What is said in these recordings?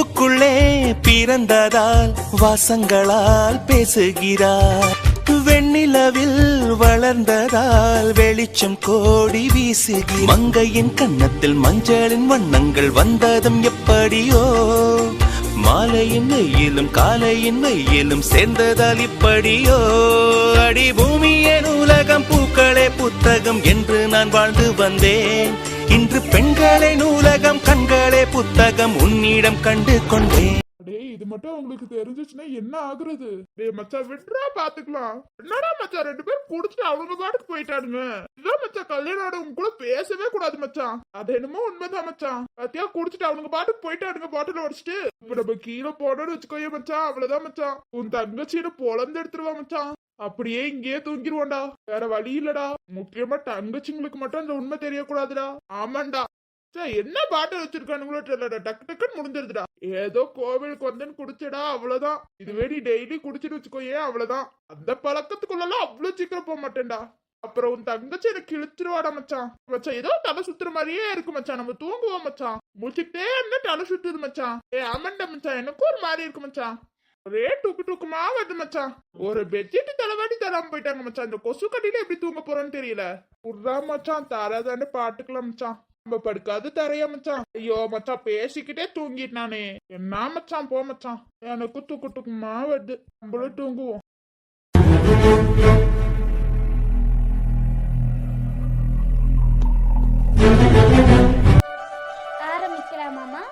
பூவுக்குள்ளே பிறந்ததால் வாசங்களால் பேசுகிறார். வெண்ணிலவில் வளர்ந்ததால் வெளிச்சம் கோடி வீசுகிறார். மங்கையின் கன்னத்தில் மஞ்சளின் வண்ணங்கள் வந்ததும் எப்படியோ, மாலையின் வெயிலும் காலையின் வெயிலும் சேர்ந்ததால் இப்படியோ. அடி பூமியே நூலகம், பூக்களே புத்தகம் என்று நான் வாழ்ந்து வந்தேன். இன்று பெண்களே நூலகம், கண்களே புத்தகம் உன்னிடம் கண்டு கொண்டேன். இது மட்டும் உங்களுக்கு தெரிஞ்சிச்சுன்னா என்ன ஆகுறது? டேய் மச்சான் விட்றா, பாத்துக்கலாம். என்னடா மச்சான் 2 பேரும் குடிச்சிட்டு அவங்க பாட்டுக்கு போயிட்டானுங்க. இதான் மச்சான் கல்யாணம் உங்க கூட பேசவே கூடாது மச்சான். அது என்னமோ உண்மைதான் மச்சான். பாத்தியா, குடிச்சிட்டு அவனுங்க பாட்டுக்கு போயிட்டானுங்க பாட்டில உடச்சிட்டு. இப்ப நம்ம கீழே போனோம்னு வச்சுக்கோயே மச்சான், அவ்வளவுதான் மச்சான். உன் தங்கச்சியில பொழந்து எடுத்துருவா மச்சான். அப்படியே இங்கேயே தூங்கிடுவோம்டா, வேற வழி இல்லடா. முக்கியமா தங்கச்சிங்களுக்கு மட்டும் அந்த உண்மை தெரியக்கூடாதுடா. ஆமாண்டா. என்ன பாட்டில் வச்சிருக்கானுங்களோ தெரியலடா, டக்கு டக்குன்னு முடிஞ்சிருதுடா. ஏதோ கோவிலுக்கு வந்தேன்னு குடிச்சடா, அவ்வளவுதான். இதுவே நீ டெய்லி குடிச்சிட்டு வச்சுக்கோயே, அவ்வளவுதான். அந்த பழக்கத்துக்குள்ளலாம் அவ்வளவு சீக்கிரம் போக மாட்டேன்டா. அப்புறம் உன் தங்கச்சி எனக்கு இழுத்துருவாடா மச்சான். மச்சான் ஏதோ தலை சுத்துற மாதிரியே இருக்கு மச்சான். நம்ம தூங்குவோம் மச்சான். முடிச்சுட்டே இருந்தா தலை சுத்துது மச்சான். ஆமாண்டா மச்சான், எனக்கும் ஒரு மாதிரி இருக்கு மச்சான். ஒரே தூக்குமா வருது மச்சான். ஒரு பெட்ஷீட் தலைவாடி தராம போயிட்டாங்க மச்சான். இந்த கொசு கட்டில எப்படி தூங்க போறோன்னு தெரியல. உட்றா மச்சான், தரதானே பாட்டுக்கலாம் மச்சான். நம்ம படுக்காது தரையா மச்சான். ஐயோ மச்சான், பேசிக்கிட்டே தூங்கிட்டு நானே. என்ன மச்சான், போ மச்சான். எனக்கு தூக்குமா வருது. நம்மளும் தூங்குவோம். ஆரம்பிக்கலாமாமா?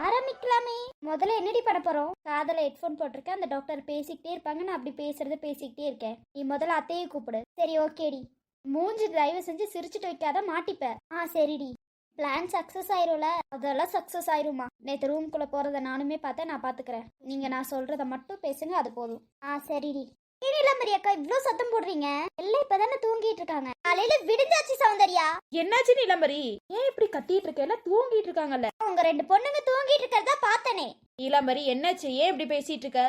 ஆரம்பிக்கலாமே. முதல்ல என்னடி பண்ண போறோம்? காதல ஹெட்போன் போட்டிருக்கேன். அந்த டாக்டர் பேசிக்கிட்டே இருப்பாங்க, நான் அப்படி பேசிக்கிட்டே இருக்கேன். நீ முதல்ல அத்தையை கூப்பிடு. சரி ஓகேடி. மூஞ்சி தயவு செஞ்சு சிரிச்சுட்டு வைக்காத, மாட்டிப்ப. சரிடி. பிளான் சக்சஸ் ஆயிரும்ல? அதெல்லாம் சக்சஸ் ஆயிருமா. நேற்று ரூம்குள்ள போறத நானுமே பார்த்தேன், நான் பாத்துக்கிறேன். நீங்க நான் சொல்றத மட்டும் பேசுங்க, அது போதும். சரிடி. நீலமரியக்கா இவ்ளோ சத்தம் போடுறீங்க? எல்லாம் இப்பதானே தூங்கிட்டு இருக்காங்க. காலையில விடுஞ்சாச்சு சௌந்தர்யா. என்னாச்சு நீலமரி? ஏன் இப்படி கத்திட்டு இருக்க? எல்லாம் தூங்கிட்டு இருக்காங்கல்ல. உங்க 2 பொண்ணுங்க தூங்கிட்டு இருக்கிறதா பார்த்தனே. நீலமரி என்னாச்சு? ஏன் இப்படி பேசிட்டு இருக்க?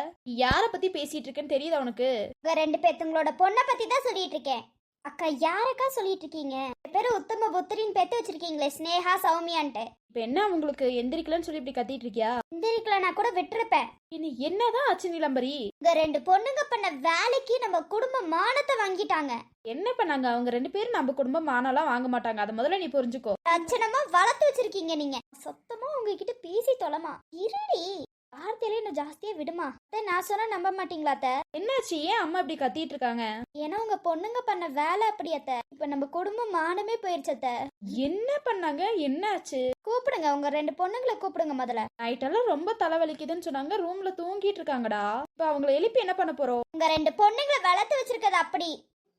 யார பத்தி பேசிட்டு இருக்கேன்னு தெரியுதா உனக்கு? உங்க 2 பேத்துங்களோட பொண்ணை பத்தி தான் சொல்லிட்டு இருக்கேன். அக்கா யாருக்கா சொல்லிட்டு இருக்கீங்க? பேரு உத்தம புத்திரின் பெத்து வச்சிருக்கீங்களே, ஸ்னேகா சௌமியான்ட்டு. இப்ப என்ன உங்களுக்கு எந்திரிக்கலன்னு சொல்லி இப்படி கத்திட்டு இருக்கியா? எந்திரிக்கலனா கூட விட்டுருப்பேன். இனி என்னதான் ஆச்சு நீலம்பரி? உங்க 2 பொண்ணுங்க பண்ண வேலைக்கு நம்ம குடும்ப மானத்தை வாங்கிட்டாங்க. என்ன பண்ணாங்க அவங்க 2 பேரும்? நம்ம குடும்பம் மானம்லாம் வாங்க மாட்டாங்க, அதை முதல்ல நீ புரிஞ்சுக்கோ. லட்சணமா வளர்த்து வச்சிருக்கீங்க நீங்க. சத்தமா உங்ககிட்ட பேசி தொலைமா. இருடி, வார்த்தையில இன்னும் ஜாஸ்தியா விடுமா. நான் சொன்னா நம்ப மாட்டீங்களா அத்தை? என்னாச்சு? ஏன் அம்மா இப்படி கத்திட்டு இருக்காங்க? ஏன்னா உங்க பொண்ணுங்க பண்ண வேலை அப்படி அத்தை. இப்ப நம்ம குடும்பம் மானமே போயிருச்சு அத்தை. என்ன பண்ணாங்க? என்னாச்சு? கூப்பிடுங்க, உங்க 2 பொண்ணுங்களை கூப்பிடுங்க முதல்ல. நைட்டெல்லாம் ரொம்ப தலைவலிக்குதுன்னு சொன்னாங்க, ரூம்ல தூங்கிட்டு இருக்காங்கடா. இப்ப அவங்களை எழுப்பி என்ன பண்ண போறோம்? உங்க 2 பொண்ணுங்களை வளர்த்து வச்சிருக்கது அப்படி.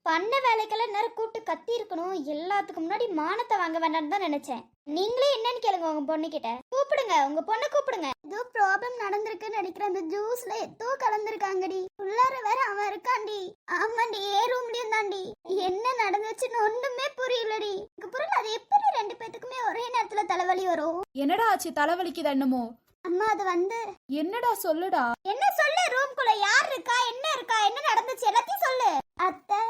பண்ண வேலைக்கெல்லாம் நேரம் கூப்பிட்டு கத்தி இருக்கணும். எல்லாத்துக்கு முன்னாடி மானத்தை வாங்க வேண்டாம்னு தான் நினைச்சேன். நீங்களே என்னன்னு கேளுங்க உங்க பொண்ணு கிட்ட. கூப்பிடுங்க, உங்க பொண்ணை கூப்பிடுங்க. ஏதோ ப்ராப்ளம் நடந்திருக்குன்னு நினைக்கிறேன். அந்த ஜூஸ்ல ஏதோ கலந்துருக்காங்கடி. உள்ளார வேற அவன் இருக்காண்டி. ஆமாண்டி, ரூம்லயும் தாண்டி. என்ன நடந்துச்சுன்னு ஒண்ணுமே புரியலடி. பொருள் அது எப்படி 2 பேத்துக்குமே ஒரே நேரத்துல தலைவலி வரும்? என்னடா ஆச்சு? தலைவலிக்குதா என்னமோ? அம்மா அது வந்து என்னடா சொல்லுடா. என்ன சொல்லு? ரூம்குள்ள யார் இருக்கா, என்ன நடந்துச்சு எல்லாத்தையும் சொல்லு. அத்தை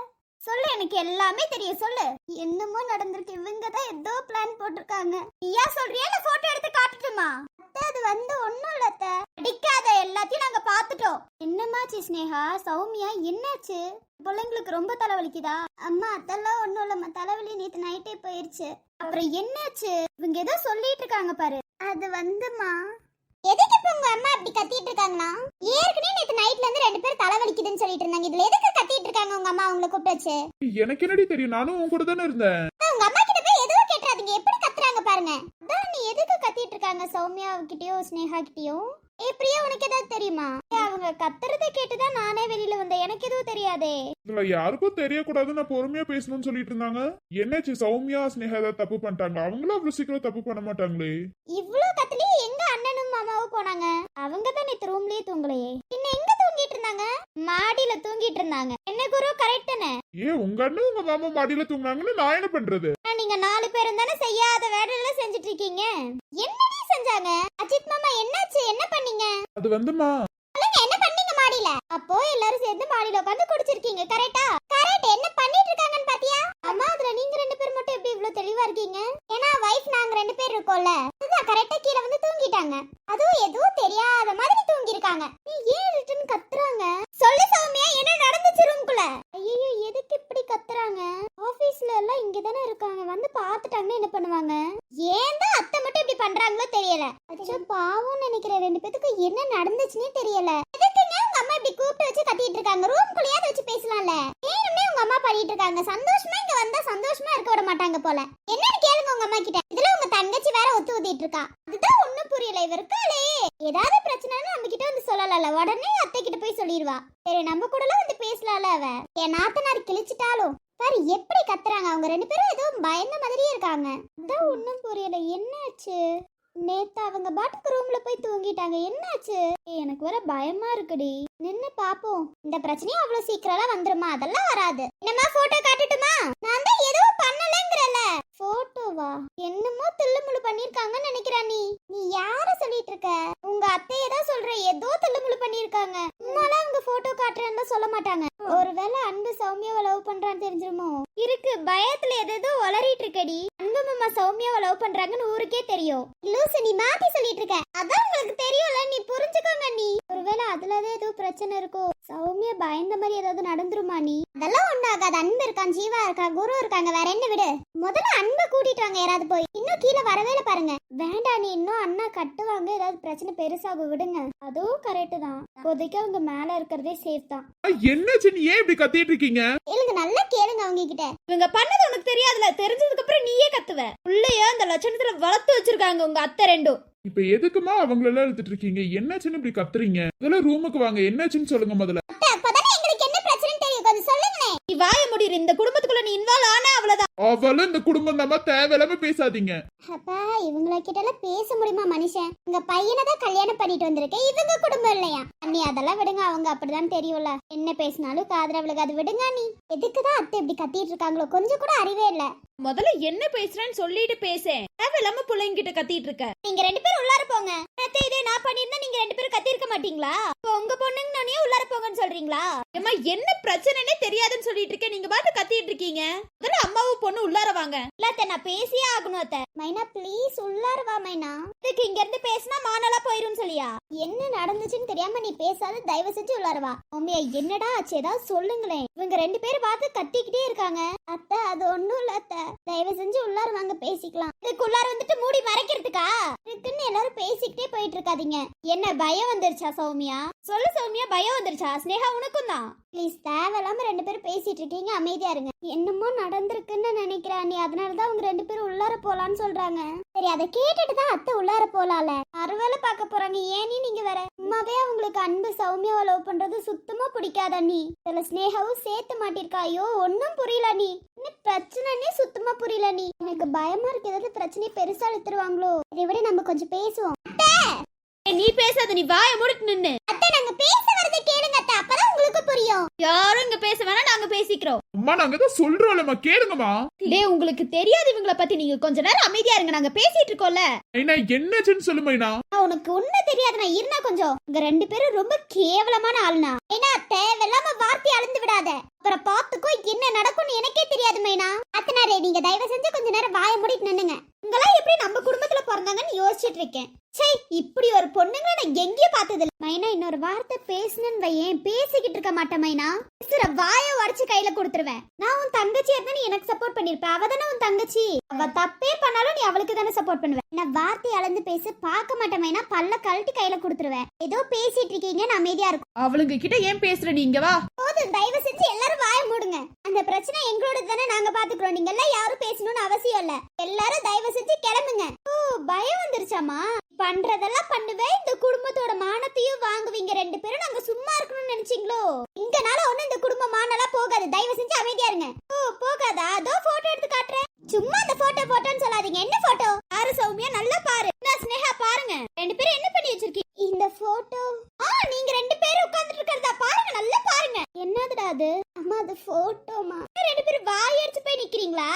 சொல்லு, எனக்கு எல்லாமே தெரியும், சொல்லு. என்னமோ நடந்திருக்கு. இவங்க தான் ஏதோ பிளான் போட்டிருக்காங்க. நீயா சொல்றியா இல்ல போட்டோ எடுத்து காட்டட்டுமா? அத்தை அது வந்து ஒண்ணும் இல்ல அத்தை. அடிக்காத, எல்லாத்தையும் நாங்க பாத்துட்டோம். என்னமாச்சு ஸ்னேகா, சௌமியா என்னாச்சு? பிள்ளைங்களுக்கு ரொம்ப தலைவலிக்குதா? அம்மா அதெல்லாம் ஒண்ணும் இல்லம்மா, தலைவலி நேத்து நைட்டே போயிருச்சு. அப்புறம் என்னாச்சு? இவங்க ஏதோ சொல்லிட்டு இருக்காங்க பாரு. அது வந்துமா, எதுக்கு இப்ப உங்க அம்மா அப்படி கத்திட்டு இருக்காங்கன்னா? ஏற்கனவே நேத்து நைட்ல இருந்து 2 பேர் தலைவலிக்குதுன்னு சொல்லிட்டு இருந்தாங்க. இதுல எதுக்கு கத்திட்டு இருக்காங்க உங்க அம்மா அவங்கள கூப்பிட்டு வச்சு? எனக்கு என்னடி தெரியும், நானும் உன் கூட தானே இருந்தேன். உங்க அம்மா கிட்ட போய் எதுவும் கேட்றாதீங்க, எப்படி கத்துறாங்க பாருங்க. அதான் நீ எதுக்கு கத்திட்டு இருக்காங்க சௌமியா கிட்டயும் ஸ்னேகா கிட்டயும்? பிரியா, உனக்கு ஏதாவது தெரியுமா? அவங்க கத்துறதை கேட்டுதான் நானே வெளியில வந்தேன். எனக்கு எதுவும் தெரியாதே. இதுல யாருக்கும் தெரியக்கூடாது, நான் பொறுமையா பேசணும்னு சொல்லிட்டு இருந்தாங்க. என்னாச்சு? சௌமியா ஸ்னேகா ஏதாவது தப்பு பண்ணிட்டாங்க? அவங்களும் அவ்வளவு சீக்கிரம் தப்பு பண்ண மாட்டாங்களே. இவ்வளவு கத்துலயே எங்க அண்ணனும் மாமாவும் போனாங்க? அவங்க தான் நேத்து ரூம்லயே தூங்கலையே. இன்னும் எங்க தூங்கிட்டு இருந்தாங்க? மாடியில தூங்கிட்டு இருந்தாங்க. என்ன குரு, கரெக்ட் தானே? உங்க அண்ணன் உங்க மாமா மாடியில தூங்குனாங்கன்னு நான் என்ன பண்றது? நீங்க 4 பேரும் தானே செய்யாத வேலையெல்லாம் செஞ்சுட்டு இருக்கீங்க. என்னடி செஞ்சாங்க? அஜித் மாமா என்னாச்சு? என்ன பண்ணீங்க? அது வந்துமா, என்ன பண்ணீங்க மாடியில? அப்போ எல்லாரும் சேர்ந்து மாடியில உட்கார்ந்து குடிச்சிருக்கீங்க, கரெக்ட்டா? கரெக்ட். என்ன பண்ணிட்டு இருக்காங்கன்னு பாத்தியா? அம்மா, அதுல நீங்க 2 பேர் மட்டும் எப்படி இவ்ளோ இவ்ளோ தெளிவா இருக்கீங்க? ஏன்னா வைஃப் நாங்க 2 பேர் இருக்கோம்ல. அதுதான் கரெக்ட்டா கீழ வந்து தூங்கிட்டாங்க. அதுவும் எதுவும் தெரியாத மாதிரி தூங்கி இருக்காங்க. நீ ஏன் ரிட்டன் கத்துறாங்க? சொல்லு சௌமியா, என்ன நடந்துச்சு ரூம்குள்ள? ஐயோ, எதுக்கு இப்படி கத்துறாங்க? ஆபீஸ்ல எல்லாம் இங்க தானே இருக்காங்க. வந்து பாத்துட்டாங்கன்னா என்ன பண்ணுவாங்க? ஏன் தான் அத்தை மட்டும் இப்படி பண்றாங்களோ தெரியல. அச்சோ பாவம் நினைக்கிறேன். 2 பேத்துக்கு என்ன நடந்துச்சுன்னே தெரியல. எதுக்குங்க உங்க அம்மா இப்படி கூப்பிட்டு வச்சு கத்திட்டு இருக்காங்க? ரூம்குள்ளேயாவது வச்சு பேசலாம்ல. ஏனுமே உங்க அம்மா பண்ணிட்டு இருக்காங்க. சந்தோஷமா இங்க வந்தா சந்தோஷமா இருக்க விட மாட்டாங்க போல. என்னன்னு கேளுங்க உங்க அம்மா கிட்ட. இதுல உங்க தங்கச்சி வேற ஒத்து ஊத்திட்டு இருக்கா. அதுதான் ஒண்ணும் புரியல. இவருக்காலே ஏதாவது பிரச்சனைனா நம்ம கிட்ட வந்து சொல்லலாம்ல. உடனே அத்தை கிட்ட போய் சொல்லிடுவா. சரி நம்ம கூடலாம் வந்து பேசலாம்ல. அவ என் நாத்தனார் கிழிச்சிட்டாலும் பாரு எப்படி கத்துறாங்க. அவங்க 2 பேரும் ஏதோ பயந்த மாதிரியே இருக்காங்க. அதான் ஒண்ணும் புரியல. என்னாச்சு? நேத்து அவங்க பாட்டுக்கு ரூம்ல போய் தூங்கிட்டாங்க. என்னாச்சு? எனக்கு வர பயமா இருக்குடி. நின்னு பாப்போம். இந்த பிரச்சனையும் அவ்வளவு சீக்கிரம்லாம் வந்துருமா? அதெல்லாம் வராது. என்னமா போட்டோ காட்டட்டுமா? நான் தான் எதுவும் பண்ணலங்கறல. போட்டோவா? என்னமோ தில்லுமுள்ளு பண்ணிருக்காங்கன்னு நினைக்கிறா. நீ யார சொல்லிட்டு இருக்க? உங்க அத்தையை தான் சொல்ற. ஏதோ தில்லுமுள்ளு பண்ணிருக்காங்க. உம்மால அவங்க போட்டோ காட்டுறேன்னு சொல்ல மாட்டாங்க. ஒருவேளை அன்பு சௌமியாவை லவ் பண்றான்னு தெரிஞ்சிருமோ? இருக்கு, பயத்துல எதோ உளறிட்டு இருக்கடி. அன்பு மாமா சௌமியாவை லவ் பண்றாங்கன்னு ஊருக்கே தெரியும். லூசு, நீ மாத்தி சொல்லிட்டு இருக்க. அதான் உங்களுக்கு தெரியும்ல, நீ புரிஞ்சுக்கோங்க. நீ ஒருவேளை அதுலதான் ஏதோ பிரச்சனை இருக்கோ? சௌமியா பயந்த மாதிரி ஏதாவது நடந்துருமா? நீ அதெல்லாம் ஒண்ணு ஆகாது. அன்பு இருக்கான், ஜீவா இருக்கா, குரு இருக்காங்க. வேற என்ன விடு. முதல்ல அன்பை கூட்டிட்டு வாங்க யாராவது போய். இன்னும் கீழே வரவே பாருங்க. வேண்டாம், நீ இன்னும் அண்ணா கட்டுவாங்க. ஏதாவது பிரச்சனை பெருசாகும், விடுங்க. அதுவும் கரெக்ட் தான். இப்போதைக்கு அவங்க மேல இருக்கிறதே சேஃப் தான். என்னாச்சு? நீ ஏன் இப்படி கத்திட்டு இருக்கீங்க? கேளுங்க, நல்லா கேளுங்க அவங்க கிட்ட. இவங்க பண்ணது உனக்கு தெரியாதுல. தெரிஞ்சதுக்கு அப்புறம் நீயே கத்துவ. உள்ளேயே அந்த லட்சணத்துல வளர்த்து வச்சிருக்காங்க உங்க அத்தை ரெண்டும். இப்ப எதுக்குமா அவங்களெல்லாம் எடுத்துட்டு இருக்கீங்க? என்னாச்சுன்னு இப்படி கத்துறீங்க? முதல்ல ரூமுக்கு வாங்க. என்னாச்சுன்னு சொல்லுங்க முதல்ல. அப்பதானே எங்களுக்கு என்ன பிரச்சனைன்னு தெரியும். கொஞ்சம் சொல்லுங்களேன். நீ வாய முடியுற. இந்த குடும்பத்துக்குள்ள நீ இன்வால்வ் ஆனா அவ்வளவுதான். அவளும் இந்த குடும்பம் தான். தேவையில்லாம பேசாதீங்க. அப்பா, இவங்கள கிட்ட எல்லாம் பேச முடியுமா மனுஷன்? உங்க பையனை தான் கல்யாணம் பண்ணிட்டு வந்திருக்கேன். இவங்க குடும்பம் இல்லையா? நீ அதெல்லாம் விடுங்க. அவங்க அப்படிதான் தெரியும்ல. என்ன பேசினாலும் காதுல விழுகாது. விடுங்க. நீ எதுக்குதான் அத்தை இப்படி கத்திட்டு இருக்காங்களோ? கொஞ்சம் கூட அறிவே இல்ல. முதல்ல என்ன பேசுறேன்னு சொல்லிட்டு பேசேன். தேவையில்லாம பிள்ளைங்க கிட்ட கத்திட்டு இருக்க. நீங்க 2 பேரும் உள்ளார போங்க. நேத்து இதே நான் பண்ணிருந்தா நீங்க 2 பேரும் கத்தி இருக்க மாட்டீங்களா? இப்போ உங்க பொண்ணுங்க நானே உள்ளார போங்கன்னு சொல்றீங்களா? ஏமா என்ன பிரச்சனைனே தெரியாதுன்னு சொல்லிட்டு இருக்கேன். நீங்க பாட்டு கத்திட்டு இருக்கீங்க. முதல்ல அம்மாவும் பொண்ணு உள்ளார வாங்க. இல்ல நான் பேசியே ஆகணும் அத்தை. மைனா ப்ளீஸ் உள்ளார வா மைனா. இதுக்கு இங்க இருந்து பேசினா மானலா போயிரும் சொல்லியா? என்ன நடந்துச்சுன்னு தெரியாம நீ பேசாத. தயவு செஞ்சு உள்ளார வா. மம்மியா என்னடா ஆச்சு? ஏதாவது சொல்லுங்களேன். இவங்க 2 பேரும் பார்த்து கத்திக்கிட்டே இருக்காங்க. அத்தை அது ஒண்ணும் இல்ல அத்தை. தயவு செஞ்சு உள்ளார வாங்க, பேசிக்கலாம். இதுக்கு உள்ளார வந்துட்டு மூடி மறைக்கிறதுக்கா? இருக்குன்னு எல்லாரும் பேசிக்கிட்டே போயிட்டு இருக்காதீங்க. என்ன பயம் வந்துருச்சா சௌமியா? சொல்லு சௌமியா, பயம் வந்துருச்சா? ஸ்னேகா உனக்கும் தான். ப்ளீஸ் தேவையில்லாம 2 பேரும் பேசிட்டு இருக்கீங்க. அமைதியா இருங்க. என்னமோ நடந்திருக்குன்னு நினைக்கிறா நீ. அதனாலதான் அவங்க 2 பேரும் உள்ளார போலான்னு சொல்றாங்க. சரி, அதை கேட்டுட்டு தான் அத்தை உள்ளார போலால. அறுவேளை பார்க்க போறாங்க. ஏனி நீங்க வேற. உண்மாவே அவங்களுக்கு அன்பு சௌமியாவை லவ் பண்றது சுத்தமா பிடிக்காத. நீ இதுல ஸ்னேகாவும் சேர்த்து மாட்டிருக்கா. ஐயோ ஒன்னும் புரியல. நீ என்ன பிரச்சனைன்னே சுத்தமா புரியல. நீ எனக்கு பயமா இருக்கு. ஏதாவது பிரச்சனை பெருசா எடுத்துருவாங்களோ? இதை விட நம்ம கொஞ்சம் பேசுவோம். நீ பேசாத. நீ வாய மூடிட்டு நின்னு. அத்தை நாங்க பேச வரதை கேளுங்க அத்தை. அப்பதான் உங்களுக்கு புரியும். யாரும் இங்க பேச வேணாம். நாங்க பேசிக்கிறோம். அம்மா நாங்க தான் சொல்றோம்லம்மா, கேளுங்கம்மா. டேய், உங்களுக்கு தெரியாது இவங்கள பத்தி. நீங்க கொஞ்ச நேரம் அமைதியா இருங்க. நாங்க பேசிட்டு இருக்கோம்ல. மைனா என்னாச்சுன்னு சொல்லு மைனா. உனக்கு உண்மை தெரியாது. நான் இருந்தா கொஞ்சம். இங்க 2 பேரும் ரொம்ப கேவலமான ஆளுனா. ஏன்னா தேவையில்லாம வார்த்தை அளந்து விடாத. அப்புறம் பாத்துக்கோ என்ன நடக்கும்னு எனக்கே தெரியாது மைனா. அத்தனாரே நீங்க தயவு செஞ்சு கொஞ்ச நேரம் வாய மூடிட்டு நின்னுங்க. உங்களா எப்படி நம்ம குடும்பத்துல பிறந்தாங்கன்னு யோசிச்சுட்டு இருக்கேன். சை, இப்படி ஒரு பொண்ணுங்க நான் எங்கேயும் பார்த்தது இல்ல. மைனா இன்னொரு வார்த்தை பேசணுன்னு வையேன். பேசிக்கிட்டு இருக்க மாட்டேன் மைனா. வாய உடச்சு கையில கொடுத்துருவேன். நான் உன் தங்கச்சியா இருந்தா நீ எனக்கு சப்போர்ட் பண்ணிருப்ப. அவ தானே உன் தங்கச்சி. அவ தப்பே பண்ணாலும் நீ அவளுக்கு தானே சப்போர்ட் பண்ணுவேன். நான் வார்த்தை அளந்து பேச பார்க்க மாட்டேன் மைனா. பல்ல கழட்டி கையில கொடுத்துருவேன். ஏதோ பேசிட்டு இருக்கீங்க, நான் அமைதியா இருக்கும். அவளுங்க கிட்ட ஏன் பேசுற? நீங்க வா. போதும், தயவு செஞ்சு எல்லாரும் வாய மூடுங்க. அந்த பிரச்சனை எங்களோட தானே, நாங்க பாத்துக்கிறோம். நீங்க எல்லாம் யாரும் பேசணும்னு அவசியம் இல்ல. எல்லாரும் தயவு செஞ்சு கிளம்புங்க. ஓ பயம் வந்துருச்சாமா? பண்றதெல்லாம் பண்ணுவேன். இந்த குடும்பத்தோட மானத்தையும் வாங்குவீங்க 2 பேரும். நாங்க சும்மா இருக்கணும்னு நினைச்சீங்களோ? இங்கனால ஒண்ணு இந்த குடும்பம் மானலாம் போகாது. தயவு செஞ்சு அமைதியா இருங்க. ஓ போகாதா? அதோ போட்டோ எடுத்து காட்டுறேன். சும்மா அந்த போட்டோன்னு சொல்லாதீங்க. என்ன போட்டோ? பாரு சௌமியா, நல்லா பாரு. நான் ஸ்னேகா பாருங்க. 2 பேரும் என்ன பண்ணி வச்சிருக்கீங்க? இந்த போட்டோ நீங்க 2 பேரும் உட்கார்ந்துட்டு இருக்கறதா பாருங்க. நல்லா பாருங்க. என்னதுடா அது? அம்மா அது போட்டோமா? 2 பேரும் வாய் அடிச்சு போய் நிக்கிறீங்களா?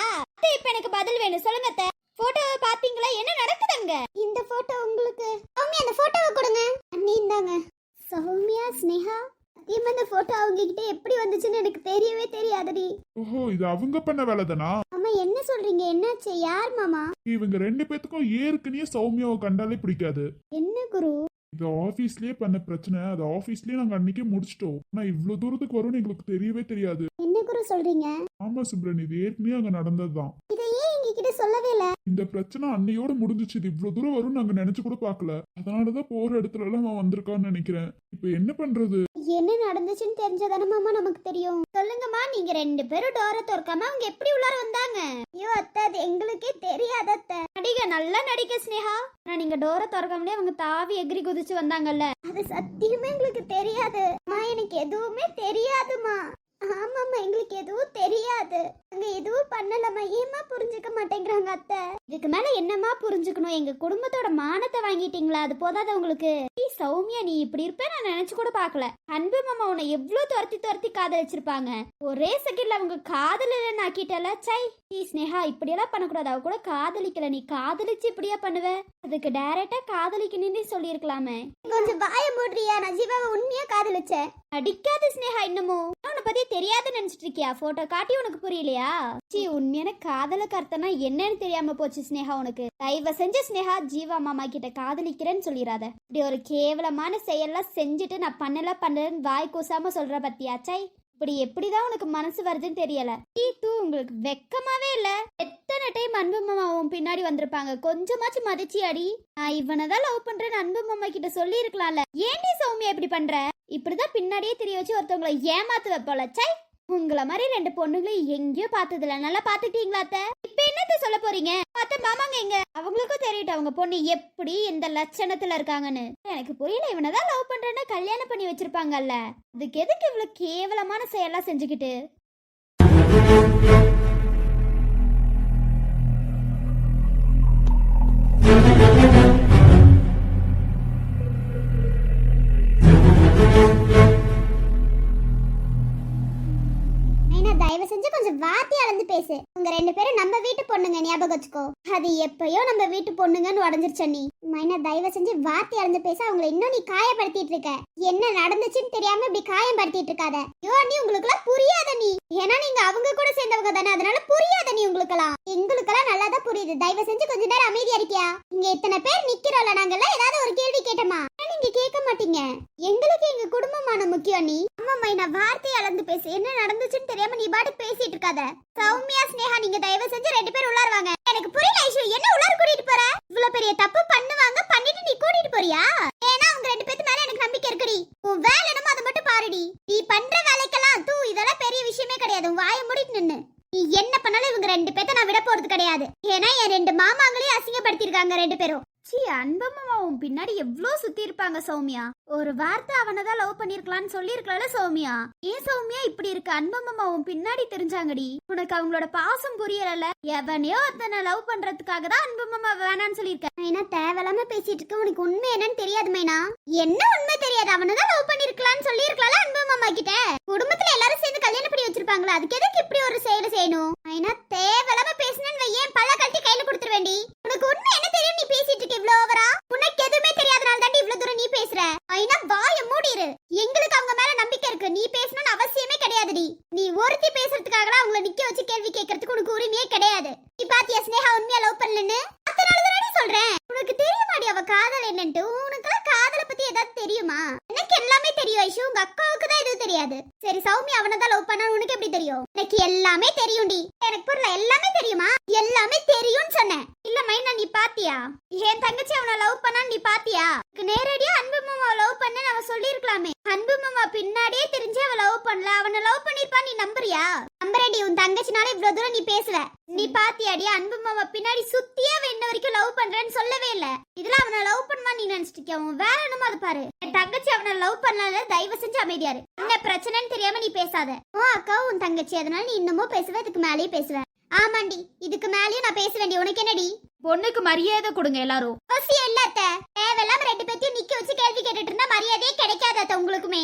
இப்ப எனக்கு பதில் வேணும். சொல்லுங்க அத்தை. போட்டோவை பாத்தீங்களா? என்ன நடக்குதுங்க? இந்த போட்டோ உங்களுக்கு. சௌமியா அந்த போட்டோவை கொடுங்க. அண்ணி இந்தாங்க. சௌமியா ஸ்னேகா சத்தியமா இந்த போட்டோ அவங்க கிட்ட எப்படி வந்துச்சுன்னு எனக்கு தெரியவே தெரியாதடி. ஓஹோ, இது அவங்க பண்ண வேலை தானா? அம்மா என்ன சொல்றீங்க? என்னாச்சு? யார் மாமா? இவங்க 2 பேத்துக்கும் ஏற்கனவே சௌமியாவை கண்டாலே பிடிக்காது. என்ன குரு? இது ஆபீஸ்லயே பண்ண பிரச்சனை. அது ஆபீஸ்லயே நாங்க அன்னைக்கே முடிச்சிட்டோம். ஆனா இவ்வளவு தூரத்துக்கு வரும்னு எங்களுக்கு தெரியவே தெரியாது. என்ன குரு சொல்றீங்க? ஆமா சிம்ரன், இது ஏற்கனவே அங்க நடந்ததுதான். இதை ஏன் எங்ககிட்ட சொல்லவே இல்ல? இந்த பிரச்சனை அன்னையோட முடிஞ்சிச்சு. இது இவ்வளவு தூரம் வரும் நாங்க நினைச்சு கூட பாக்கல. அதனாலதான் போற இடத்துல எல்லாம் அவன் வந்திருக்கான்னு நினைக்கிறேன். இப்ப என்ன பண்றது? என்ன நடந்துச்சுன்னு தெரிஞ்சதானே மாமா நமக்கு தெரியும். சொல்லுங்கம்மா, நீங்க 2 பேரும் டோரை திறக்காம அவங்க எப்படி உள்ளார வந்தாங்க? ஐயோ அத்தை, அது எங்களுக்கே தெரியாத அத்தை. நடிக நல்லா நடிக்க ஸ்னேகா. ஆனா நீங்க டோரை திறக்காமலே அவங்க தாவி எகிரி குதிச்சு வந்தாங்கல்ல. அது சத்தியமே எங்களுக்கு தெரியாது. அம்மா, எனக்கு எதுவுமே தெரியாதுமா. ஆமாம்மா, எங்களுக்கு எதுவும் தெரியாது. அங்க எதுவும் பண்ணலம்மா. ஏமா புரிஞ்சுக்க மாட்டேங்கிறாங்க அத்தை? இதுக்கு மேல என்னமா புரிஞ்சுக்கணும்? எங்க குடும்பத்தோட மானத்தை வாங்கிட்டீங்களா? அது போதாத உங்களுக்கு? சௌமியா, நீ இப்படி இருப்ப நான் நினைச்சு கூட பாக்கல. அன்பு மாமா உன்னை எவ்வளவு துரத்தி காதலிச்சிருப்பாங்க. ஒரே செகண்ட்ல அவங்க காதலன்னு ஆக்கிட்டல. சை, நீ ஸ்னேகா இப்படியெல்லாம் பண்ணக்கூடாது. அவ கூட காதலிக்கல, நீ காதலிச்சு இப்படியா பண்ணுவ? அதுக்கு டைரக்டா காதலிக்கணும்னு சொல்லியிருக்கலாமே. கொஞ்சம் வாய மூடுறியா? நான் ஜீவாவை உண்மையா காதலிச்சேன். அடிக்காத ஸ்னேகா. இன்னமும் உன்னை பத்தி தெரியாதுன்னு நினைச்சிட்டு இருக்கியா? போட்டோ காட்டி உனக்கு புரியலையா? சீ, உண்மையான காதலுக்கு அர்த்தம்னா என்னன்னு தெரியாம போச்சு ஸ்னேகா உனக்கு. தயவு செஞ்ச ஸ்னேகா, ஜீவா மாமா கிட்ட காதலிக்கிறேன்னு சொல்லிடாத. இப்படி ஒரு கேவலமான செயல்லாம் செஞ்சுட்டு நான் பண்ணலன்னு வாய் கூசாம சொல்ற பத்தியா? சை, இப்படி எப்படிதான் உனக்கு மனசு வருதுன்னு தெரியல. தூ, உங்களுக்கு வெக்கமாவே இல்ல? எத்தனை டைம் அன்பு மாமா உன் பின்னாடி வந்திருப்பாங்க. கொஞ்சமாச்சும் மதிச்சி அடி. நான் இவனதான் லவ் பண்றேன்னு அன்பு மாமா கிட்ட சொல்லி இருக்கலாம்ல. ஏன்டி சௌமியா இப்படி பண்ற? இப்படிதான் பின்னாடியே தெரிய வச்சு ஒருத்தவங்களை ஏமாத்து வைப்போல. சை, உங்களை மாதிரி 2 பொண்ணுங்களையும் எங்கேயோ பார்த்ததுல. நல்லா பாத்துக்கிட்டீங்களா அத்தை? இப்ப என்னத்த சொல்ல போறீங்க? அத்தை மாமாங்க எங்க? அவங்களுக்கும் தெரியட்டும் அவங்க பொண்ணு எப்படி எந்த லட்சணத்துல இருக்காங்கன்னு. எனக்கு புரியல. இவனதான் லவ் பண்றேன்னா கல்யாணம் பண்ணி வச்சிருப்பாங்கல்ல. அதுக்கு எதுக்கு இவ்வளவு கேவலமான செயலெல்லாம் செஞ்சுக்கிட்டு? தயவு செஞ்சு கொஞ்சம் வார்த்தை அளந்து பேசு. உங்க 2 பேரும் நம்ம வீட்டு பொண்ணுங்க, ஞாபகம் வச்சுக்கோ. அது எப்பயோ நம்ம வீட்டு பொண்ணுங்கன்னு உடஞ்சிருச்ச நீ. மைனா, தயவு செஞ்சு வார்த்தை அளந்து பேச. அவங்களை இன்னும் நீ காயப்படுத்திட்டு இருக்க. என்ன நடந்துச்சுன்னு தெரியாம இப்படி காயப்படுத்திட்டு இருக்காத. ஐயோ நீ, உங்களுக்குலாம் புரியாத நீ. ஏன்னா நீங்க அவங்க கூட சேர்ந்தவங்க தானே, அதனால புரியாத நீ. உங்களுக்கெல்லாம் எங்களுக்கெல்லாம் நல்லாதான் புரியுது. தயவு செஞ்சு கொஞ்ச நேரம் அமைதியா இருக்கியா? இங்க இத்தனை பேர் நிக்கிறோம்ல, நாங்கெல்லாம் ஏதாவது ஒரு கேள்வி கேட்டோமா? நீங்க கேட்க மாட்டீங்க. எங்களுக்கு எங்க குடும்பமான முக்கியம். நீ அம்மா மைனா, வார்த்தை அளந்து பேசு. என்ன நடந்துச்சுன்னு தெரியாம நீ பாட்டு பேசிட்டு இருக்காத. சௌமியா, ஸ்னேகா, நீங்க தயவு செஞ்சு 2 பேரும் உள்ளார வாங்க. எனக்கு புரியல ஐஷு, என்ன உள்ளார கூட்டிட்டு போற? இவ்வளவு பெரிய தப்பு பண்ணுவாங்க, பண்ணிட்டு நீ கூட்டிட்டு போறியா? ஏன்னா அவங்க 2 பேத்து மேல எனக்கு நம்பிக்கை இருக்குடி. உன் வேலை என்னமோ அதை மட்டும் பாருடி. நீ பண்ற வேலைக்கெல்லாம் இதெல்லாம் பெரிய விஷயமே கிடையாது. உன் வாயை மூடிட்டு நின்னு. நீ என்ன பண்ணாலும் இவங்க 2 பேத்த நான் விட போறது கிடையாது. ஏன்னா என் 2 மாமாங்களையும் அசிங்கப்படுத்திருக்காங்க 2 பேரும். சீ, அன்பு மாமா உன் பின்னாடி எவ்வளோ சுத்தி இருப்பாங்க சௌமியா. ஒரு வார்த்தை அவனதான் லவ் பண்ணிருக்கலான்னு சொல்லிருக்கலாம்ல சௌமியா. ஏன் சௌமியா இப்படி இருக்கு? அன்பு மாமா உன் பின்னாடி தெரிஞ்சாங்கடி. உனக்கு அவங்களோட பாசம் புரியல. எவனையோ ஒருத்தனை லவ் பண்றதுக்காக தான் அன்பு மாமா வேணான்னு சொல்லியிருக்கேன். மைனா, தேவையில்லாம பேசிட்டு இருக்க. உனக்கு உண்மை என்னன்னு தெரியாது மைனா. என்ன உண்மை தெரியாது? அவனதான் லவ் பண்ணிருக்கலாம்னு சொல்லிருக்கலாம்ல அன்பு மாமா கிட்ட. குடும்பத்துல எல்லாரும் சேர்ந்து கல்யாணம் பண்ணி வச்சிருப்பாங்களா? அதுக்கு எதுக்கு இப்படி ஒரு செயலை செய்யணும்? மைனா, தேவையில்லாம பேசினேன்னு ஏன் பல்ல கழட்டி கையில கொடுத்துருவேண்டி. உனக்கு உண்மை என்ன தெரியும்? நீ பேசிட்டு இருக்க இவ்வளவு ஓவரா. உனக்கு எதுவுமே தெரியாதனால தாண்டி இவ்வளவு தூரம் நீ பேசுற. மைனா, வாய மூடிரு. எங்களுக்கு அவங்க மேல நம்பிக்கை இருக்கு. நீ பேசணும்னு அவசியமே கிடையாதுடி. நீ ஒருத்தி பேசுறதுக்காக அவங்கள நிக்க வச்சு கேள்வி கேட்கறதுக்கு உனக்கு உரிமையே கிடையாது. நீ பாத்தியா ஸ்னேகா உண்மையா லவ் பண்ணலன்னு? அதனாலதானே சொல்றேன். உனக்கு தெரியுமாடி அவ காதல் என்னன்ட்டு? உனக்குலாம் காதலை பத்தி ஏதாவது தெரியுமா? எனக்கு எல்லாமே தெரியும் ஐஷு. உங்க அக்காவுக்கு தான் எதுவும் தெரியாது. சரி, சௌமியா அவனதான் லவ் பண்ணா உனக்கு எப்படி தெரியும்? எனக்கு எல்லாமே தெரியும்டி. எனக்கு புரியல, எல்லாமே தெரியுமா? எல்லாமே தெரியும்னு சொன்னேன். இல்ல மைனா, நீ பாத்தியா என் தங்கச்சி அவனை லவ் பண்ணா? நீ பாத்தியா? நேரடியா அன்பு மாமா லவ் பண்ண அவ சொல்லிருக்கலாமே. அன்பு மாமா பின்னாடியே தெரிஞ்சு அவ லவ் பண்ணல. அவனை லவ் பண்ணிருப்பா. நீ நம்புறியா? நம்புறேடி. உன் தங்கச்சினால இவ்வளவு தூரம் நீ பேசுவ. நீ பாத்தியாடி அன்பு மாமா பின்னாடி சுத்தியா இன்ன வரைக்கும் லவ் பண்றேன்னு சொல்லவே இல்ல. இதுல அவனை லவ் பண்ணுவான்னு நீ நினைச்சிட்டு இருக்கியா? அவன் வேற என்னமோ அது பாரு. என் தங்கச்சி அவனை லவ் பண்ணல. தயவு செஞ்சு அமைதியாரு. என்ன பிரச்சனைன்னு தெரியாம நீ பேசாத. ஓ அக்கா உன் தங்கச்சி, அதனால நீ இன்னமும் பேசுவ. இதுக்கு மேலேயே பேசுவ. ஆமாண்டி, இதுக்கு மேலேயும் நான் பேச வேண்டிய. உனக்கு என்னடி? பொண்ணுக்கு மரியாதை கொடுங்க எல்லாரும். அவசியம் இல்ல அத்தை. தேவையில்லாம 2 பேத்தையும் நிக்க வச்சு கேள்வி கேட்டுட்டு இருந்தா மரியாதையே கிடைக்காது அத்தை உங்களுக்குமே.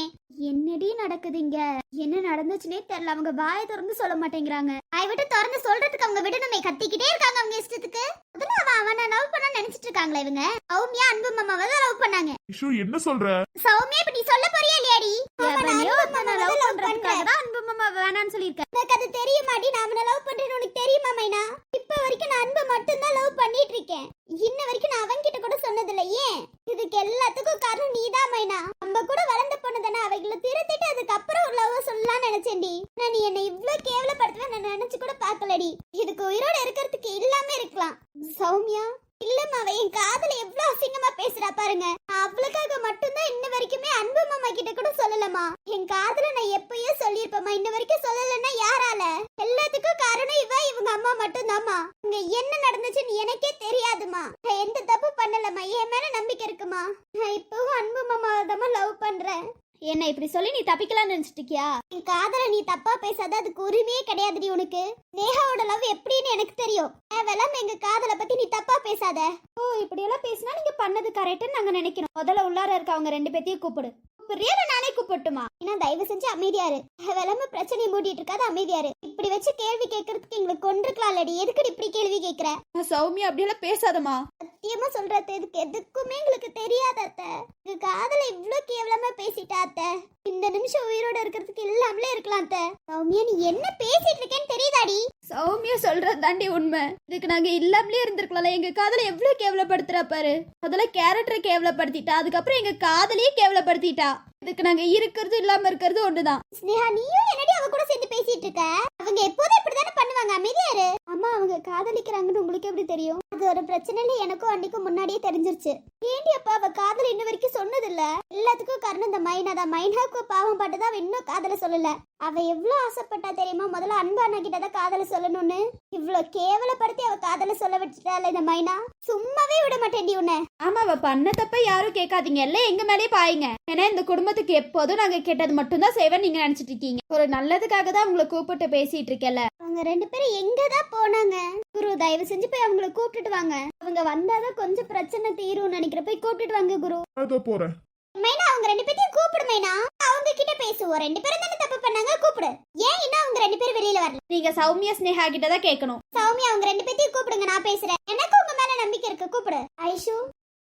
என்னடி நடக்குதுங்க? என்ன நடந்துச்சுன்னே தெரியல. அவங்க வாயை திறந்து சொல்ல மாட்டேங்கிறாங்க. வாய் விட்டு திறந்து சொல்றதுக்கு அவங்க விடணுமே. கத்திக்கிட்டே இருக்காங்க அவங்க இஷ்டத்துக்கு. அதனால அவனை லவ் பண்ண நினைச்சிட்டு இருக்காங்களா இவங்க? சௌமியா அன்பு மாமாவை தான் லவ் பண்ணாங்க. ஐஷு, என்ன சொல்ற? சௌமியா, இப்ப நீ சொல்ல போறியா இல்லையாடி? எவனையோ ஒருத்தனை லவ் பண்றதுக்காக தான் அன்பு மாமா வேணான்னு சொல்லியிருக்கேன். உனக்கு அது தெரியுமாடி? நான் அவனை லவ் பண்றேன்னு உனக்கு தெரியுமா மைனா? நீ இப்ப வரைக்கும் நான் அன்பை மட்டும்தான் லவ் பண்ணிட்டு இருக்கேன். இன்ன வரைக்கும் நான் அவன் கிட்ட கூட சொன்னதில்ல. ஏன்? இதுக்கு எல்லாத்துக்கும் காரணம் நீதான் மைனா. நம்ம கூட வளர்ந்த பொண்ணு தானே, அவைகளை திருத்திட்டு அதுக்கப்புறம் ஒரு லவ் சொல்லலாம்னு நினைச்சேன்டி. நான் நீ என்னை இவ்ளோ கேவலப்படுத்துவேன் நான் நினைச்சு கூட பார்க்கலடி. இதுக்கு உயிரோட இருக்கிறதுக்கு இல்லாம இருக்கலாம். சௌமியா இல்லம்மா, அவ என் காதல எவ்வளவு அசிங்கமா பேசுறா பாருங்க. அவளுக்காக மட்டும்தான் இன்ன வரைக்குமே அன்பு மாமா கிட்ட கூட சொல்லலமா. என் காதல நான் எப்பயோ சொல்லிருப்பேமா, இன்ன வரைக்கும் சொல்லலன்னா யாரால? எல்லாத்துக்கும் காரணம் இவங்க அம்மா மட்டும்தாம்மா. இங்க என்ன நடந்துச்சுன்னு எனக்கே தெரியாதுமா. நான் எந்த தப்பு பண்ணலமா, என் மேல நம்பிக்கை இருக்குமா. நான் இப்பவும் அன்பு மாமாவை தான் லவ் பண்றேன். என்ன இப்படி சொல்லி நீ தப்பிக்கலாம்னு நினைச்சிட்டு இருக்கியா? என் காதல நீ தப்பா பேசாத, அதுக்கு உரிமையே கிடையாதுடி உனக்கு. நேஹாவோட லவ் எப்படின்னு எனக்கு தெரியும். வேளாம எங்க காதல பத்தி நீ தப்பா பேசாத. ஓ, இப்படி எல்லாம் பேசினா நீங்க பண்ணது கரெக்ட்னு நாங்க நினைக்கிறோம். முதல்ல உள்ளார இருக்க அவங்க 2 பேத்தையும் கூப்பிடு. கூப்பிடுறியா நானே கூப்பிட்டுமா? ஏன்னா தயவு செஞ்சு அமைதியாரு. வேளாம பிரச்சனையை மூடிட்டு இருக்காது, அமைதியாரு. இப்படி வச்சு கேள்வி கேட்கறதுக்கு எங்களுக்கு கொண்டிருக்கலாம்லடி. எதுக்கு இப்படி கேள்வி கேட்கிற? சௌமியா அப்படியெல்லாம் பேசாதமா. சத்தியமா சொல்றது, இதுக்கு எதுக்குமே எங்களுக்கு தெரியாத அத்தை. எங்க காதல இவ்ளோ கேவலமா பேசிட்டா அத்தை. இந்த நிமிஷம் உயிரோட இருக்கிறதுக்கு இல்லாமலே இருக்கலாம் அத்தை. சௌமியா நீ என்ன பேசிட்டு இருக்கேன்னு தெரியுதாடி? சௌமியா சொல்றது தாண்டி உண்மை. இதுக்கு நாங்க இல்லாமலே இருந்திருக்கலாம். எங்க காதலை எவ்வளவு கேவலப்படுத்துறா பாரு. முதல்ல கேரக்டரை கேவலப்படுத்திட்டா, அதுக்கப்புறம் எங்க காதலையே கேவலப்படுத்திட்டா. இதுக்கு நாங்க இருக்கிறது இல்லாம இருக்கிறது ஒண்ணுதான். ஸ்னேகா நீயும் என்னடி அவ கூட சேர்ந்து பேசிட்டு இருக்க? அவங்க எப்போதும் இப்படிதானே பண்ணுவாங்க, அமைதியாரு. அம்மா அவங்க காதலிக்கிறாங்கன்னு உங்களுக்கு எப்படி தெரியும்? அது ஒரு பிரச்சனை இல்ல, எனக்கும் அன்னைக்கும் முன்னாடியே தெரிஞ்சிருச்சு. ஏண்டி அப்பா அவ காதல் இன்ன வரைக்கும் சொன்னதில்ல? எல்லாத்துக்கும் காரணம் இந்த மைனா தான். மைனாவுக்கு பாவம் பட்டுதான் அவ இன்னும் காதல சொல்லல. அவ எவ்வளவு ஆசைப்பட்டா தெரியுமா? முதல்ல அன்பு அண்ணா கிட்டதான் காதல சொல்லணும்னு. இவ்வளவு கேவலப்படுத்தி அவ காதல சொல்ல விட்டுட்டால இந்த மைனா. சும்மாவே விட மாட்டேன்டி உன்னை. ஆமா, அவ பண்ண தப்ப யாரும் கேட்காதீங்க, எல்லாம் எங்க மேலேயே பாயுங்க. ஏன்னா இந்த குடும்பத்துக்கு எப்போதும் நாங்க கெட்டது மட்டும்தான் செய்வேன் நீங்க நினைச்சிட்டு இருக்கீங்க. ஒரு நல்லதுக்காக தான் உங்களை கூப்பிட்டு பேசிட்டு இருக்கேன்ல. அவங்க 2 பேரும் எங்கதான் போனாங்க? குரு தயவு செஞ்சு போய் அவங்கள கூப்பிட்டுட்டு வாங்க. அவங்க வந்தாதான் கொஞ்சம் பிரச்சனை தீரும் நினைக்கிற. போய் கூப்பிட்டுட்டு வாங்க குரு. அதோ போறேன். மைனா அவங்க 2 பேத்தையும் கூப்பிடு மைனா. அவங்க கிட்ட பேசுவோம். 2 பேரும் தானே தப்பு பண்ணாங்க, கூப்பிடு. ஏன் இன்னும் அவங்க 2 பேரும் வெளியில வரல? நீங்க சௌமியா ஸ்னேகா கிட்ட தான் கேட்கணும். சௌமியா அவங்க 2 பேத்தையும் கூப்பிடுங்க, நான் பேசுறேன். எனக்கு உங்க மேல நம்பிக்கை இருக்கு, கூப்பிடு. ஐஷு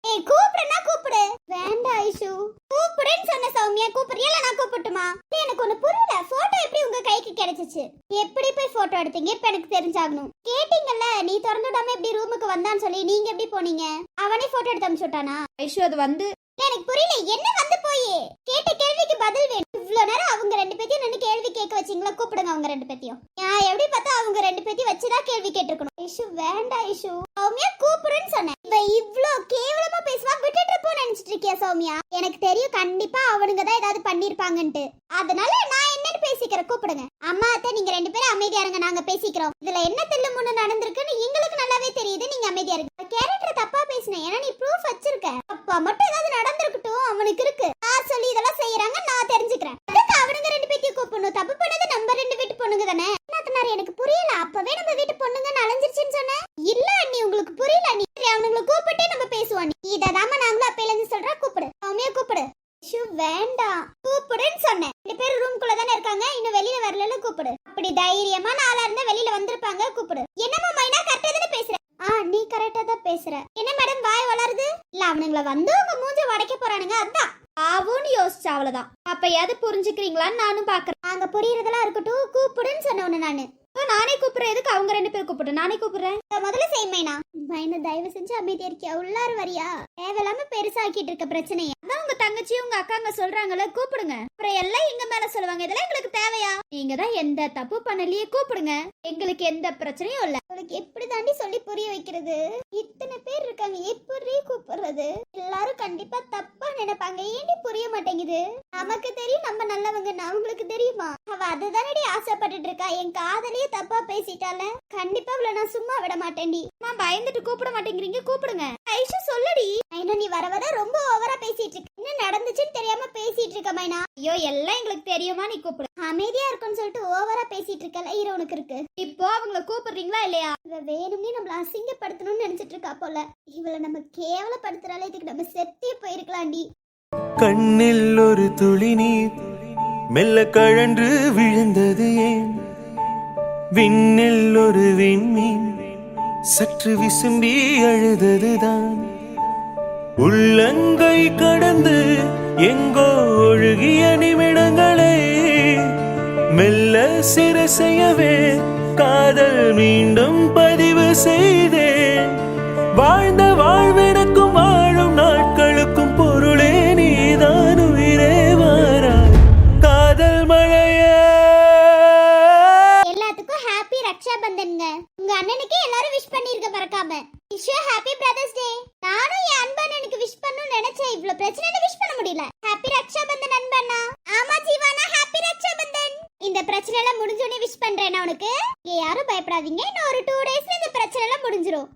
ஏய் கூப்பிடுனா கூப்பிடு. வேண்டாம் ஐஷு, கூப்பிடுன்னு சொன்ன. சௌமியா கூப்பிடுறியா இல்ல நான் கூப்பிட்டுமா? எனக்கு ஒண்ணு புரியல, போட்டோ எப்படி உங்க கைக்கு கிடைச்சிச்சு? எப்படி போய் போட்டோ எடுத்தீங்க? இப்ப எனக்கு தெரிஞ்சாகணும். கேட்டீங்கல்ல நீ திறந்து விடாம எப்படி ரூமுக்கு வந்தான்னு சொல்லி, நீங்க எப்படி போனீங்க? அவனே போட்டோ எடுத்து அனுப்பிச்சு விட்டானா? ஐஷு அது வந்து எனக்கு புரியல, என்ன வந்து போய் கேட்ட கேள்விக்கு பதில் வேணும். இவ்வளவு நேரம் அவங்க 2 பேத்தையும் நின்னு கேள்வி கேட்க வச்சீங்களா? கூப்பிடுங்க அவங்க 2 பேத்தையும். நான் எப்படி பார்த்தா அவங்க 2 பேத்தையும் வச்சுதான் கேள்வி கேட்டிருக்கணும். ஐஷு வேண்டாம் ஐஷு, சௌமியா கூப்பிடுன்னு சொன்னேன். இவ இவ்ளோ கேவலமா பேசுவா, விட்டுட்டு போ நினைச்சிட்டு இருக்கியா சௌமியா? எனக்கு தெரியும் கண்டிப்பா அவனுங்க தான் ஏதாவது பண்ணிருப்பாங்கன்ட்டு. அதனால நான் என்னன்னு பேசிக்கிறேன், கூப்பிடுங்க. அம்மா அத்தை நீங்க 2 பேரும் அமைதியா இருங்க, நாங்க பேசிக்கிறோம். இதுல என்ன தில்லு முன்னு நடந்திருக்குன்னு எங்களுக்கு நல்லாவே தெரியுது, நீங்க அமைதியா இருங்க. கேரக்டர் தப்பா பேசினேன், ஏன்னா நீ ப்ரூஃப் வச்சிருக்க. அப்பா மட்டும் ஏதாவது நடந்திருக்கட்டும், அவனுக்கு இருக்கு. யார் சொல்லி இதெல்லாம் செய்யறாங்க நான் தெரிஞ்சுக்கிறேன். அதுக்கு அவனுங்க 2 பேத்தையும் கூப்பிடணும். தப்பு பண்ணது நம்ம 2 வீட்டு பொண்ணுங்க தானே. எனக்கு புரியல, அப்பவே நம்ம வீட்டு பொண்ணுங்க அலைஞ்சிருச்சுன்னு சொன்ன. இல்ல அண்ணி உங்களுக்கு புரியல. நீ அவனுங்களை கூப்பிட்டே நம்ம பேசுவோம். இததாம நாங்களும் அப்பையில இருந்து சொல்றோம், கூப்பிடு சௌமியா கூப்பிடு. ஐஷு வேண்டாம் கூப்பிடுன்னு சொன்னேன். 2 பேரும் ரூம்குள்ள தானே இருக்காங்க, இன்னும் வெளியில வரலன்னு கூப்பிடு. அப்படி தைரியமான ஆளா இருந்தா வெளியில வந்திருப்பாங்க, கூப்பிடு. என்னமா மைனா கரெக்டா தானே பேசுற? நீ கரெக்டா தான் பேசுற. என்ன மேடம் வாய் வளருது? இல்ல அவனுங்கள வந்து உங்க மூஞ்ச உடைக்க போறானுங்க, அதான் ஆவுன்னு யோசிச்சா அவ்வளவுதான். அப்ப எது புரிஞ்சுக்கிறீங்களான்னு நானும் பாக்குறேன். அங்க புரியறதெல்லாம் இருக்கட்டும், கூப்பிடுன்னு சொன்ன உன்ன நானு. நானே கூப்பிடுறேன். எதுக்கு அவங்க 2 பேர் கூப்பிட்டு? நானே கூப்பிடுறேன். முதல்ல செய் மைனா. மைனா தயவு செஞ்சு அமைதியா இருக்கியா? உள்ளார வரியா? தேவையில்லாம பெருசாக்கிட்டு இருக்க பிரச்சனையா? அதான் உங்க தங்கச்சி உங்க அக்காங்க சொல்றாங்கல்ல, கூப்பிடுங்க. அப்புறம் எல்லாம் எங்க மேல சொல்லுவாங்க, இதெல்லாம் எங்களுக்கு தேவையா? நீங்க தான் எந்த தப்பு பண்ணலையே, கூப்பிடுங்க. எங்களுக்கு எந்த பிரச்சனையும் இல்ல. உங்களுக்கு எப்படி தாண்டி சொல்லி புரிய வைக்கிறது? இத்தனை பேர் இருக்காங்க, எப்படி கூப்பிடுறது? எல்லாரும் கண்டிப்பா தப்பா நினைப்பாங்க. ஏண்டி புரிய மாட்டேங்குது? நமக்கு தெரியும் நம்ம நல்லவங்க, அவங்களுக்கு தெரியுமா? அவ அதுதானடி ஆசைப்பட்டுட்டு இருக்கா. என் காதலியே தப்பா பேசிட்டால, கண்டிப்பா அவளை நான் சும்மா விட மாட்டேன்டி. பயந்துட்டு கூப்பிட மாட்டேங்கிறீங்க, கூப்பிடுங்க. ஐஷு சொல்லடி. மைனா நீ வர வர ரொம்ப ஓவரா பேசிட்டு இருக்க. என்ன நடந்துச்சுன்னு தெரியாம பேசிட்டு இருக்க மைனா. ஐயோ எல்லாம் எங்களுக்கு தெரியுமா, நீ கூப்பிடு. அமைதியா இருக்குன்னு சொல்லிட்டு ஓவரா பேசிட்டு இருக்கல, உனக்கு இருக்கு. இப்போ அவங்கள கூப்பிடுறீங்களா இல்லையா? இவ வேணும்னே நம்மள அசிங்கப்படுத்தணும்னு நினைச்சிட்டு இருக்கா போல. இவளை நம்ம கேவலப்படுத்துறால, இதுக்கு நம்ம செத்தே போயிருக்கலாம்டி. கண்ணில் ஒரு துளி நீர் மெல்ல கழன்று விழுந்தது ஏன்? விண்ணில் ஒரு விண்மீன் சற்று விசும்பி அழுததுதான். உள்ளங்கை கடந்து எங்கோ ஒழுகிய நிமிடங்களே மெல்ல சிறு செய்யவே காதல் மீண்டும் பதிவு செய்தேன். வாழ்ந்த வாழ்வெனக்கும் வாழும் நாட்களுக்கும் பொருளே நீதான் உயிரே வாராய் காதல் மழையே. எல்லாத்துக்கும் ஹாப்பி ரக்ஷா பந்தன்ங்க. உங்க அண்ணனுக்கு எல்லாரும் விஷ் பண்ணிருக்க மறக்காம. விஷ் யூ ஹாப்பி பிரதர்ஸ் டே. நானும் என் அன்பண்ணனுக்கு விஷ் பண்ணனும் நினைச்சேன். இவ்ளோ பிரச்சனைல விஷ் பண்ண முடியல. ஹாப்பி ரக்ஷா பந்தன் அன்பண்ணா. ஆமா ஜீவானா, ஹாப்பி ரக்ஷா பந்தன். இந்த பிரச்சனை எல்லாம் முடிஞ்சோனே விஷ் பண்றேன் நான் உனக்கு. யாரும் பயப்படாதீங்க. இன்னும் ஒரு 2 டேஸ்ல இந்த பிரச்சனை எல்லாம் முடிஞ்சிரும்.